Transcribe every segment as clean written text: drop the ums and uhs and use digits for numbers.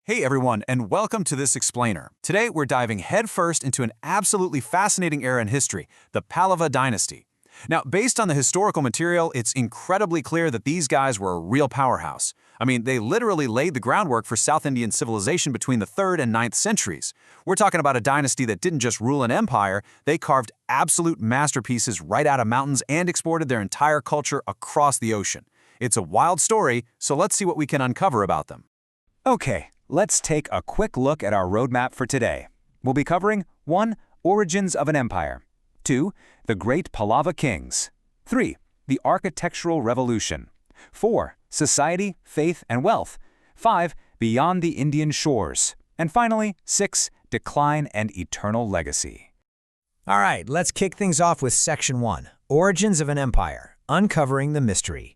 Hey everyone, and welcome to this explainer. Today we're diving headfirst into an absolutely fascinating era in history, the Pallava Dynasty. Now, based on the historical material, it's incredibly clear that these guys were a real powerhouse. I mean, they literally laid the groundwork for South Indian civilization between the 3rd and 9th centuries. We're talking about a dynasty that didn't just rule an empire, they carved absolute masterpieces right out of mountains and exported their entire culture across the ocean. It's a wild story, so let's see what we can uncover about them. Okay, let's take a quick look at our roadmap for today. We'll be covering 1. Origins of an empire. 2. The Great Pallava Kings. 3. The Architectural Revolution. 4. Society, Faith, and Wealth. 5. Beyond the Indian Shores. And finally, 6. Decline and Eternal Legacy. All right, let's kick things off with Section 1, Origins of an Empire, Uncovering the Mystery.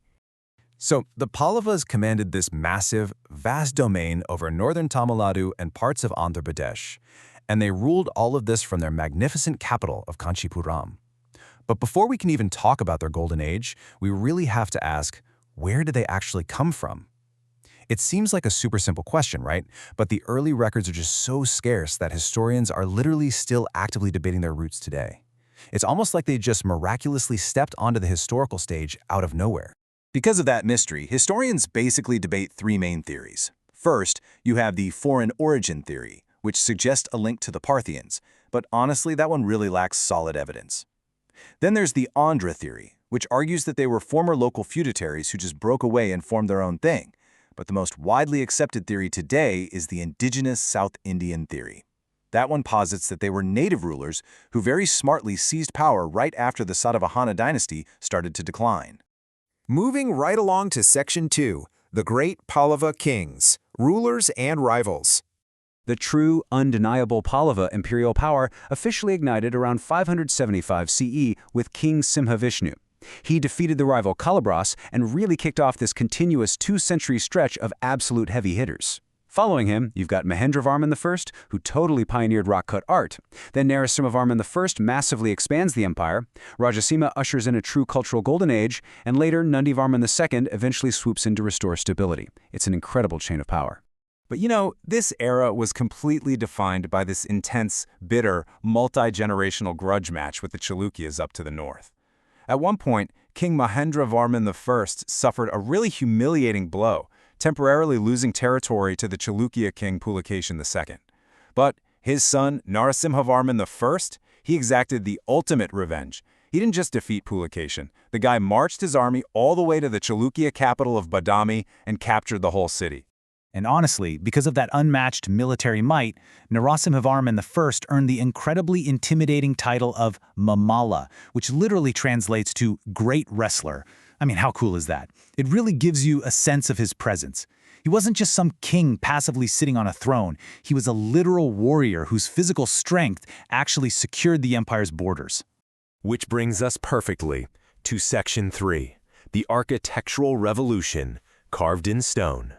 So, the Pallavas commanded this massive, vast domain over northern Tamil Nadu and parts of Andhra Pradesh, and they ruled all of this from their magnificent capital of Kanchipuram. But before we can even talk about their golden age, we really have to ask, where did they actually come from? It seems like a super simple question, right? But the early records are just so scarce that historians are literally still actively debating their roots today. It's almost like they just miraculously stepped onto the historical stage out of nowhere. Because of that mystery, historians basically debate 3 main theories. First, you have the foreign origin theory, which suggests a link to the Parthians, but honestly, that one really lacks solid evidence. Then there's the Andhra theory, which argues that they were former local feudatories who just broke away and formed their own thing. But the most widely accepted theory today is the indigenous South Indian theory. That one posits that they were native rulers who very smartly seized power right after the Satavahana dynasty started to decline. Moving right along to Section 2, The Great Pallava Kings, Rulers and Rivals. The true, undeniable Pallava imperial power officially ignited around 575 CE with King Simhavishnu. He defeated the rival Kalabras and really kicked off this continuous 2-century stretch of absolute heavy hitters. Following him, you've got Mahendravarman I, who totally pioneered rock-cut art. Then Narasimhavarman I massively expands the empire, Rajasima ushers in a true cultural golden age, and later Nandivarman II eventually swoops in to restore stability. It's an incredible chain of power. But you know, this era was completely defined by this intense, bitter, multi-generational grudge match with the Chalukyas up to the north. At one point, King Mahendravarman I suffered a really humiliating blow, temporarily losing territory to the Chalukya king Pulakeshin II. But his son, Narasimhavarman I, he exacted the ultimate revenge. He didn't just defeat Pulakeshin. The guy marched his army all the way to the Chalukya capital of Badami and captured the whole city. And honestly, because of that unmatched military might, Narasimhavarman I earned the incredibly intimidating title of Mamala, which literally translates to Great Wrestler. I mean, how cool is that? It really gives you a sense of his presence. He wasn't just some king passively sitting on a throne. He was a literal warrior whose physical strength actually secured the empire's borders. Which brings us perfectly to Section 3, the Architectural Revolution, carved in stone.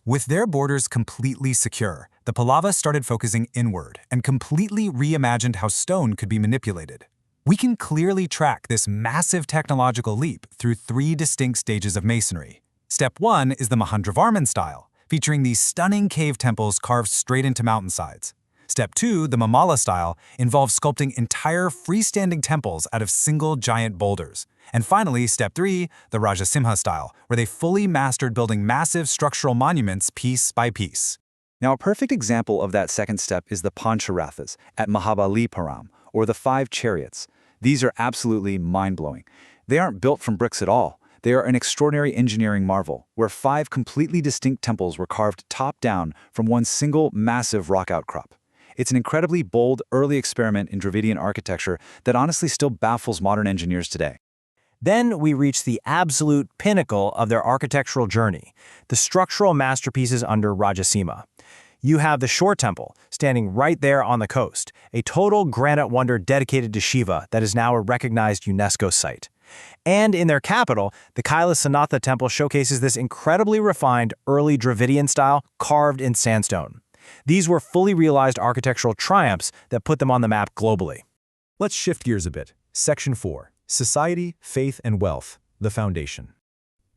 With their borders completely secure, the Pallavas started focusing inward and completely reimagined how stone could be manipulated. We can clearly track this massive technological leap through 3 distinct stages of masonry. Step 1 is the Mahendravarman style, featuring these stunning cave temples carved straight into mountainsides. Step 2, the Mamala style, involves sculpting entire freestanding temples out of single giant boulders. And finally, Step 3, the Rajasimha style, where they fully mastered building massive structural monuments piece by piece. Now, a perfect example of that second step is the Pancharathas at Mahabalipuram, or the 5 chariots. These are absolutely mind-blowing. They aren't built from bricks at all. They are an extraordinary engineering marvel, where 5 completely distinct temples were carved top-down from one single massive rock outcrop. It's an incredibly bold, early experiment in Dravidian architecture that honestly still baffles modern engineers today. Then we reach the absolute pinnacle of their architectural journey, the structural masterpieces under Rajasima. You have the Shore Temple, standing right there on the coast, a total granite wonder dedicated to Shiva that is now a recognized UNESCO site. And in their capital, the Kailasanatha Temple showcases this incredibly refined early Dravidian style carved in sandstone. These were fully realized architectural triumphs that put them on the map globally. Let's shift gears a bit. Section 4, Society, Faith, and Wealth, the Foundation.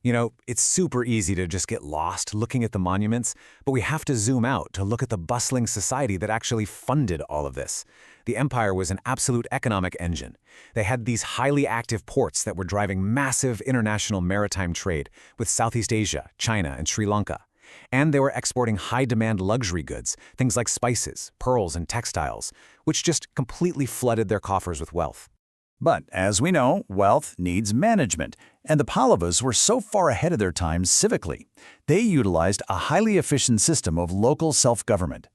You know, it's super easy to just get lost looking at the monuments, but we have to zoom out to look at the bustling society that actually funded all of this. The empire was an absolute economic engine. They had these highly active ports that were driving massive international maritime trade with Southeast Asia, China, and Sri Lanka. And they were exporting high-demand luxury goods, things like spices, pearls, and textiles, which just completely flooded their coffers with wealth. But as we know, wealth needs management, and the Pallavas were so far ahead of their times civically. They utilized a highly efficient system of local self-government.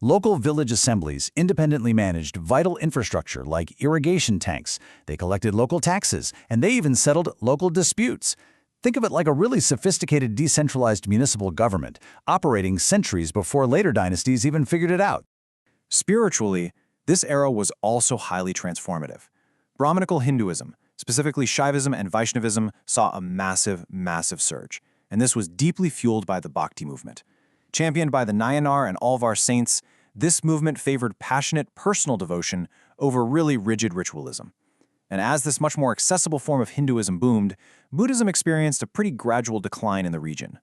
Local village assemblies independently managed vital infrastructure like irrigation tanks. They collected local taxes, and they even settled local disputes. Think of it like a really sophisticated decentralized municipal government, operating centuries before later dynasties even figured it out. Spiritually, this era was also highly transformative. Brahminical Hinduism, specifically Shaivism and Vaishnavism, saw a massive surge, and this was deeply fueled by the Bhakti movement. Championed by the Nayanar and Alvar saints, this movement favored passionate personal devotion over really rigid ritualism. And as this much more accessible form of Hinduism boomed, Buddhism experienced a pretty gradual decline in the region.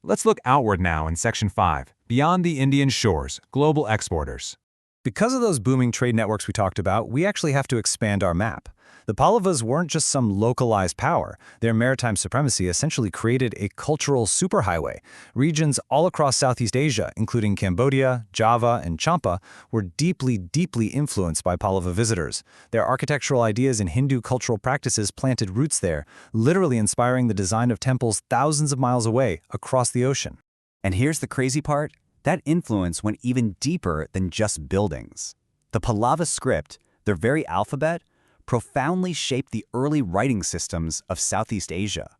Let's look outward now in Section 5, Beyond the Indian Shores, Global Exporters. Because of those booming trade networks we talked about, we actually have to expand our map. The Pallavas weren't just some localized power. Their maritime supremacy essentially created a cultural superhighway. Regions all across Southeast Asia, including Cambodia, Java, and Champa, were deeply influenced by Pallava visitors. Their architectural ideas and Hindu cultural practices planted roots there, literally inspiring the design of temples thousands of miles away across the ocean. And here's the crazy part. That influence went even deeper than just buildings. The Pallava script, their very alphabet, profoundly shaped the early writing systems of Southeast Asia.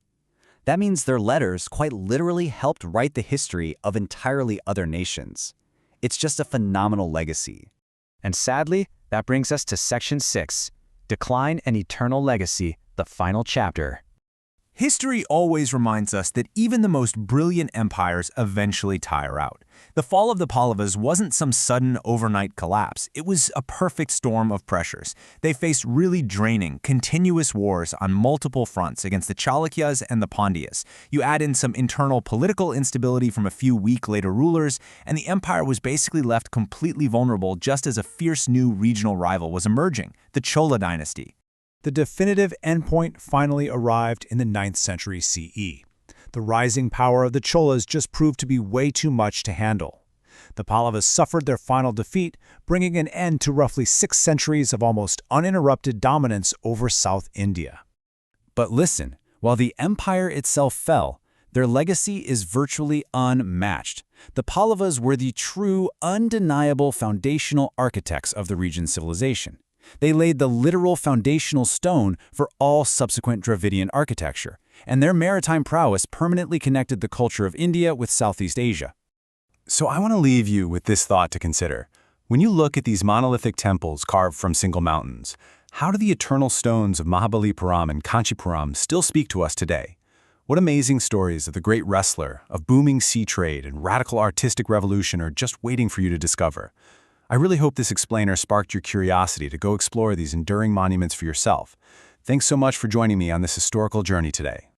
That means their letters quite literally helped write the history of entirely other nations. It's just a phenomenal legacy. And sadly, that brings us to Section 6, Decline and Eternal Legacy, the final chapter. History always reminds us that even the most brilliant empires eventually tire out. The fall of the Pallavas wasn't some sudden overnight collapse. It was a perfect storm of pressures. They faced really draining, continuous wars on multiple fronts against the Chalukyas and the Pandyas. You add in some internal political instability from a few weak later rulers, and the empire was basically left completely vulnerable just as a fierce new regional rival was emerging, the Chola dynasty. The definitive endpoint finally arrived in the 9th century CE. The rising power of the Cholas just proved to be way too much to handle. The Pallavas suffered their final defeat, bringing an end to roughly 6 centuries of almost uninterrupted dominance over South India. But listen, while the empire itself fell, their legacy is virtually unmatched. The Pallavas were the true, undeniable foundational architects of the region's civilization. They laid the literal foundational stone for all subsequent Dravidian architecture, and their maritime prowess permanently connected the culture of India with Southeast Asia. So I want to leave you with this thought to consider. When you look at these monolithic temples carved from single mountains, how do the eternal stones of Mahabalipuram and Kanchipuram still speak to us today? What amazing stories of the great wrestler, of booming sea trade, and radical artistic revolution are just waiting for you to discover. I really hope this explainer sparked your curiosity to go explore these enduring monuments for yourself. Thanks so much for joining me on this historical journey today.